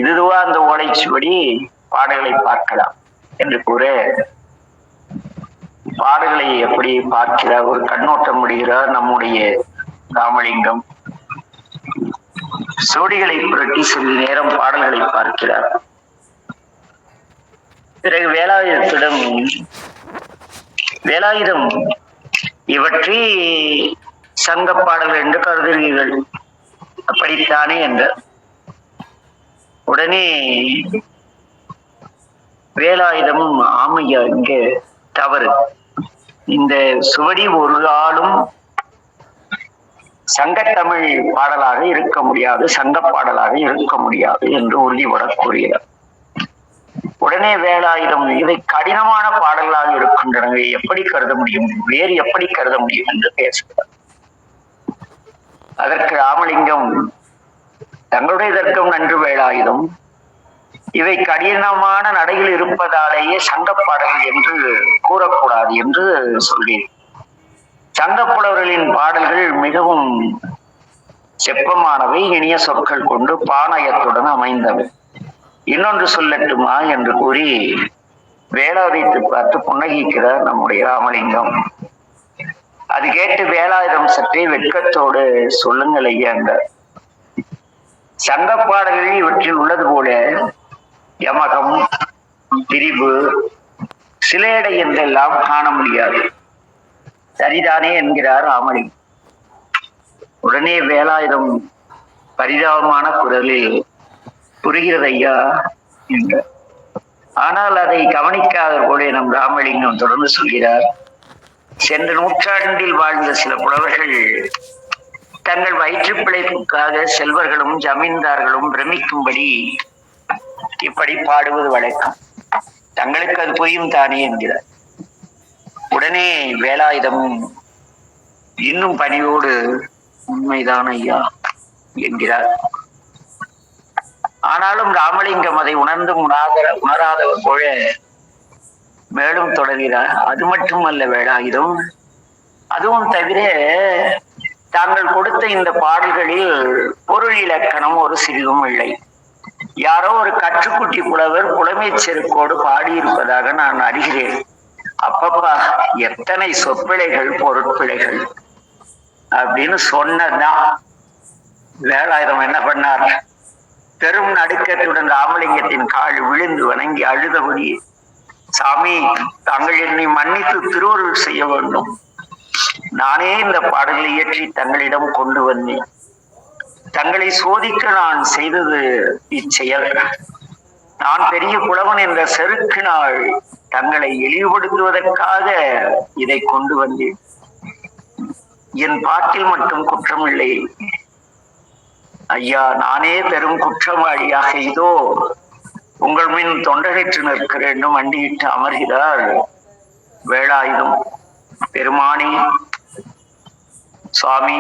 இதுவா அந்த ஓலைச்சுவடி, பாடல்களை பார்க்கலாம் என்று கூற பாடல்களை எப்படி பார்க்கிறார், ஒரு கண்ணோட்டம் விடுகிறார் நம்முடைய ராமலிங்கம். சோடிகளை புரட்டி சிறிது நேரம் பாடல்களை பார்க்கிறார். பிறகு வேலாயுதத்திடம், வேலாயுதம், இவற்றை சங்க பாடல்கள் என்று கருதுகிறீர்கள், அப்படித்தானே என்றார். உடனே வேலாயுதமும், ஆமையா, இங்கே தவறு, இந்த சுவடி ஒரு காலும் சங்கத்தமிழ் பாடலாக இருக்க முடியாது, சங்க பாடலாக இருக்க முடியாது என்று உறுதிபட கூறுகிறார். உடனே வேலாயுதம், இதை கடினமான பாடல்களாக இருக்கின்றன, எப்படி கருத முடியும், வேறு எப்படி கருத முடியும் என்று பேசுகிறார். அதற்கு ராமலிங்கம், தங்களுடைய தர்க்கம் நன்று வேலாயுதம், இவை கடினமான நடையில் இருப்பதாலேயே சங்க பாடல்கள் என்று கூறக்கூடாது என்று சொல்கிறேன். சங்கப்புலவர்களின் பாடல்கள் மிகவும் செப்பமானவை, இனிய சொற்கள் கொண்டு பாணயத்துடன் அமைந்தவை. இன்னொன்று சொல்லட்டுமா என்று கூறி வேலாயுதத்தை பார்த்து புன்னகிக்கிறார் நம்முடைய ராமலிங்கம். அது கேட்டு வேலாயுதம் சற்றே வெட்கத்தோடு, சொல்லுங்கள் ஐயா என்றார். சங்க பாடல்களில் இவற்றில் உள்ளது போல யமகம், பிரிவு, சிலேடை என்றெல்லாம் காண முடியாது, சரிதானே என்கிறார் ராமலிங்கம். உடனே வேலாயுதம், பரிதாபமான குரலில் புரிகிறது ஐயா என்ற. ஆனால் அதை கவனிக்காத போல நம் ராமலிங்கம் தொடர்ந்து சொல்கிறார். சென்ற நூற்றாண்டில் வாழ்ந்த சில புலவர்கள் தங்கள் வயிற்று பிழைப்புக்காக செல்வர்களும் ஜமீன்தார்களும் பிரமிக்கும்படி இப்படி பாடுவது வழக்கம். தங்களுக்கு அது புரியும் தானே என்கிறார். உடனே வேலாயுதமும் இன்னும் பணியோடு உண்மைதான் ஐயா என்கிறார். ஆனாலும் ராமலிங்கம் அதை உணர்ந்தும் உணராதவர் போல மேலும் தொடர்கிறார். அது மட்டுமல்ல வேலாயுதம், அதுவும் தவிர தாங்கள் கொடுத்த இந்த பாடல்களில் பொருள் இலக்கணம் ஒரு சிறிதும் இல்லை. யாரோ ஒரு கற்றுக்குட்டி புலவர் புலமை செருக்கோடு பாடியிருப்பதாக நான் அறிகிறேன். அப்பப்பா எத்தனை சொற்பிழைகள் பொருட்பிழைகள் அப்படின்னு சொன்னதான். வேலாயுதம் என்ன பண்ணார்? பெரும் நடுக்கத்துடன் ராமலிங்கத்தின் கால் விழுந்து வணங்கி அழுதபடி, சாமி, தாங்கள் என்னை மன்னித்து திருவருள் செய்ய வேண்டும். நானே இந்த பாடலை இயற்றி தங்களிடம் கொண்டு வந்தேன். தங்களை சோதிக்க நான் செய்தது இச்செயல். நான் பெரிய புலவன் என்ற செருக்கினால் தங்களை இழிவுபடுத்துவதற்காக இதை கொண்டு வந்தேன். என் பாட்டில் மட்டும் குற்றமில்லை ஐயா, நானே பெரும் குற்றவாளியாக இதோ உங்கள் மின் தொண்டரைற்று நிற்கிறேன் வண்டியிட்டு அமர்கிறார் வேலாயுதம். பெருமானி, சுவாமி,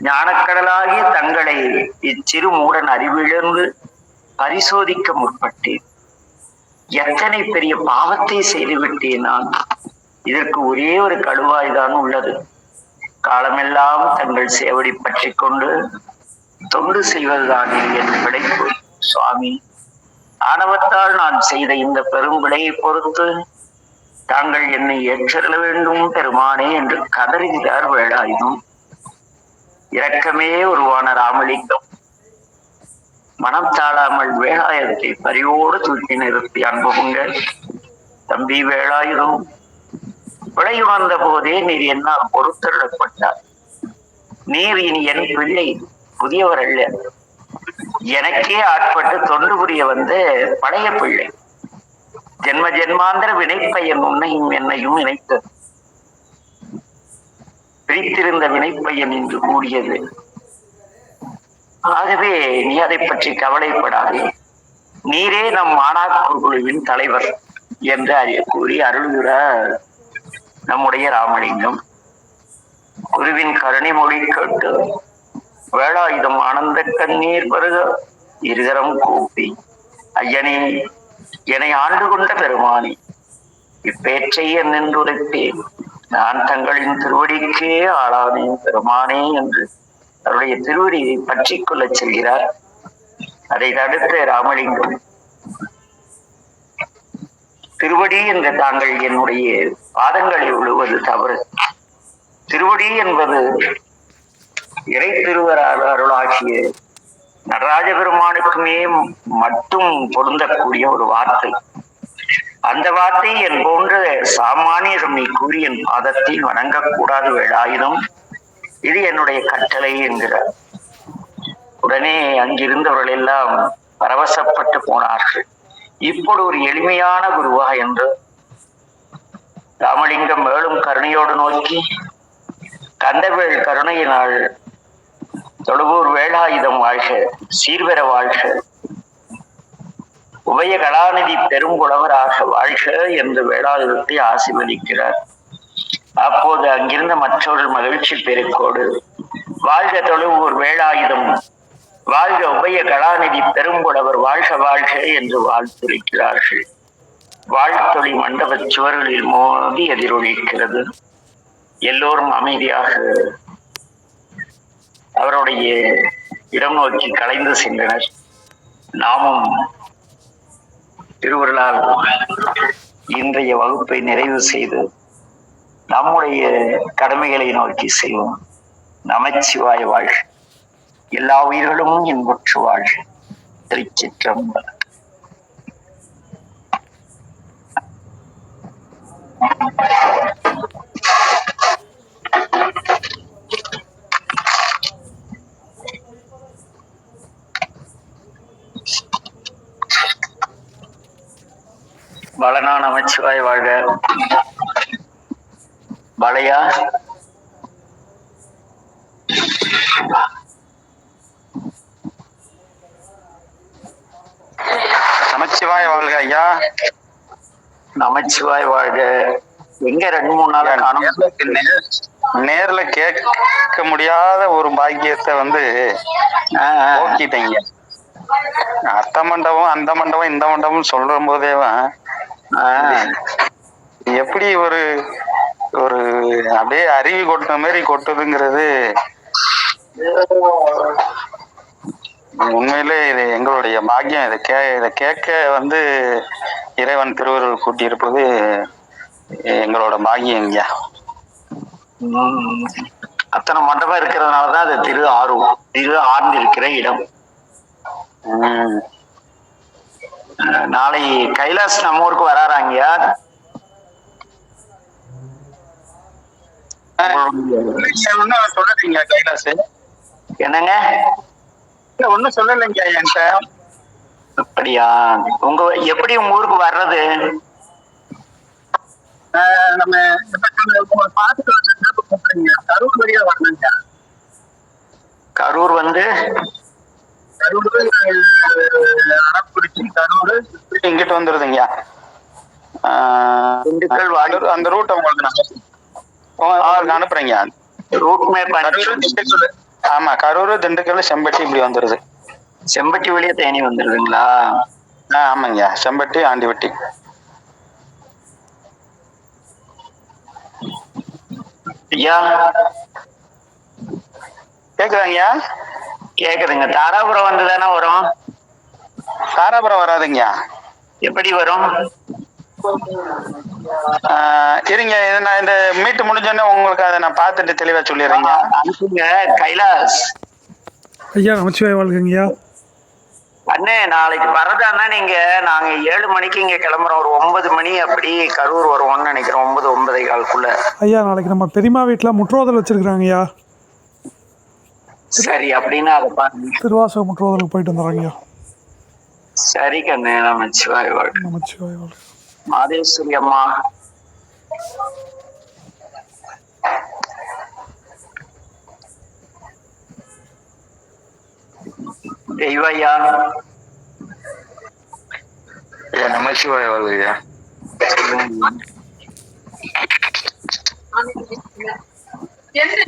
ஞானக்கடலாகிய தங்களை இச்சிறு மூடன் அறிவிழந்து பரிசோதிக்க முற்பட்டேன். எத்தனை பெரிய பாவத்தை செய்துவிட்டேன் நான். இதற்கு ஒரே ஒரு கழுவாய்தான் உள்ளது. காலமெல்லாம் தங்கள் சேவடி பற்றி கொண்டு தொண்டு செய்வதுதான் என் பிழைப்பு. சுவாமி, ஆணவத்தால் நான் செய்த இந்த பெரும் விலையை பொறுத்து தாங்கள் என்னை ஏற்றல வேண்டும் பெருமானே என்று கதறுகிறார் வேலாயுதம். இரக்கமே உருவான ராமலிங்கம் மனம் தாழாமல் வேலாயுதத்தை பரிவோடு தூக்கி நிறுத்தி, அன்புங்கள் தம்பி வேலாயுதம், விளை வந்த போதே நீர் என்னால் பொறுத்தருளப்பட்டார். நீர் இனி என் பிள்ளை, புதியவர் அல்ல. எனக்கே ஆட்பட்டு தொண்டு புரிய வந்த பழைய பிள்ளை. ஜென்ம ஜென்மாந்திர வினைப்பையன் உன்னையும் என்னையும் இணைத்தது. பிரித்திருந்த வினைப்பையன் இன்று கூடியது. ஆகவே நீ அதை பற்றி கவலைப்படாதே. நீரே நம் மாணாக்கர் குழுவின் தலைவர் என்று கூறி அருள்கிறார் நம்முடைய ராமலிங்கம். குருவின் கருணை மொழி கேட்டு வேலாயுதம் ஆனந்த கண்ணீர் பருக இருகரம் கூப்பி, ஐயனே, என்னை ஆண்டு கொண்ட பெருமானி, இப்பேற்றை என்னென்றுரைப்பேன். நான் தங்களின் திருவடிக்கே ஆளானேன் பெருமானே என்று அவருடைய திருவடியை பற்றி கொள்ள செல்கிறார். அதை தடுத்த ராமலிங்கம், திருவடி என்ற தாங்கள் என்னுடைய பாதங்களை விழுவது தவறு. திருவடி என்பது இறை திருவராக அருளாகிய நடராஜ பெருமானுக்குமே மட்டும் பொருந்தக்கூடிய ஒரு வார்த்தை. அந்த வார்த்தை என் போன்ற சாமானியர் நீ கூறி என் பாதத்தை வணங்கக்கூடாது வேலாயுதம், இது என்னுடைய கட்டளை என்கிறார். உடனே அங்கிருந்தவர்கள் எல்லாம் பரவசப்பட்டு போனார்கள். இப்போது ஒரு எளிமையான குருவா என்று ராமலிங்கம் மேலும் கருணையோடு நோக்கி, கந்தவேள் கருணையினால் தொழுவூர் வேலாயுதம் வாழ்க, சீர்வர வாழ்க, உபய கலாநிதி பெரும்புலவராக வாழ்க என்று வேலாயுதத்தை ஆசீர்வதிக்கிறார். அப்போது அங்கிருந்த மற்றவர்கள் மகிழ்ச்சி பெருக்கோடு, வாழ்க தொழுவூர் வேலாயுதம், வாழ்க உபய கலாநிதி பெரும்புலவர் வாழ்க வாழ்க என்று வாழ்த்துரைக்கிறார்கள். வாழ்த்தொளி மண்டப சுவர்களில் மோதி எதிரொலிக்கிறது. எல்லோரும் அமைதியாக அவருடைய இடம் நோக்கி கலைந்து சென்றனர். நாமும் திருவருளால் இன்றைய வகுப்பை நிறைவு செய்து நம்முடைய கடமைகளை நோக்கி செல்வோம். நமச்சிவாய வாழ்க. எல்லா உயிர்களும் இன்புற்று வாழ்க. திருச்சிற்றம்பலம். நமச்சிவாய வாழ்க. பாலையா நமச்சிவாய வாழ்க ஐயா. நமச்சிவாய வாழ்க. எங்க 2-3 நாளா காணும்? நேர்ல கேட்க முடியாத ஒரு பாக்கியத்தை வந்து ஓக்கிட்டீங்க. அத்த மண்டபம் அந்த மண்டபம் இந்த மண்டபம் சொல்ற போதேவன் எப்படி ஒரு ஒரு அப்படியே அருவி கொட்டின மாதிரி கொட்டுதுங்கிறது உண்மையிலே இது எங்களுடைய பாக்கியம். இதை கேட்க வந்து இறைவன் திருவருள் கூட்டியிருப்பது எங்களோட பாக்கியம் ஐயா. அத்தனை மண்டபம் இருக்கிறதுனாலதான் அது திரு ஆர்ந்து இருக்கிற இடம். நாளை கைலாஸ் நம்ம ஊருக்கு வராறாங்கயா. சொல்லுறீங்க கைலாஸ் என்னங்க? ஒன்னும் சொல்லலைங்க என்கிட்ட. அப்படியா? எப்படி உங்க ஊருக்கு வர்றது? நம்ம பார்த்துட்டு கரூர் வழியா வரணுங்க. கரூர் வந்து அணக்குறிச்சி கரூர் இங்கிட்டு வந்துருதுங்க. திண்டுக்கல் அந்த ரூட் உங்களுக்கு அனுப்புறீங்க. Route map. ஆமா, கரூர் திண்டுக்கல் செம்பட்டி இப்படி வந்துருது. செம்பட்டி வழியா தேனி வந்துருதுங்களா? ஆமாங்க, செம்பட்டி ஆண்டிவட்டி. ஐயா கேக்குதாங்கய்யா? கேக்குதுங்க. தாராபுரம் வந்துதானே வரும்? தாராபுரம் வராதுங்க. எப்படி வரும்? இருங்க, நான் இந்த மீட்டு முடிஞ்சோடனே உங்களுக்கு அதை நான் பார்த்துட்டு தெளிவா சொல்லிடுறேங்க. அனுப்புங்க. கைலாஸ் ஐயா நமச்சிவாய வாழ்கங்கய்யா. அண்ணே, நாளைக்கு வரதானா நீங்க? நாங்க 7 மணிக்கு இங்க கிளம்புறோம். ஒரு 9 மணி அப்படி கரூர் வருவோம்னு நினைக்கிறோம். 9-9:15 ஐயா, நாளைக்கு நம்ம பெரியமா வீட்டுல முற்றோதல் வச்சிருக்கிறாங்க ஐயா. சரி, அப்படின்னா அதை பாருங்க. திருவாசக முற்றோதலுக்கு போயிட்டு வந்துடுறாங்கய்யா. சரி கண்ணே. நமச்சிவாய வாழ்க. நமச்சிவாய வாழ்க. மாதேஸ்வரி அம்மா, தெய்வய்யா, நமச்சிவாய வாழ்க. என்ன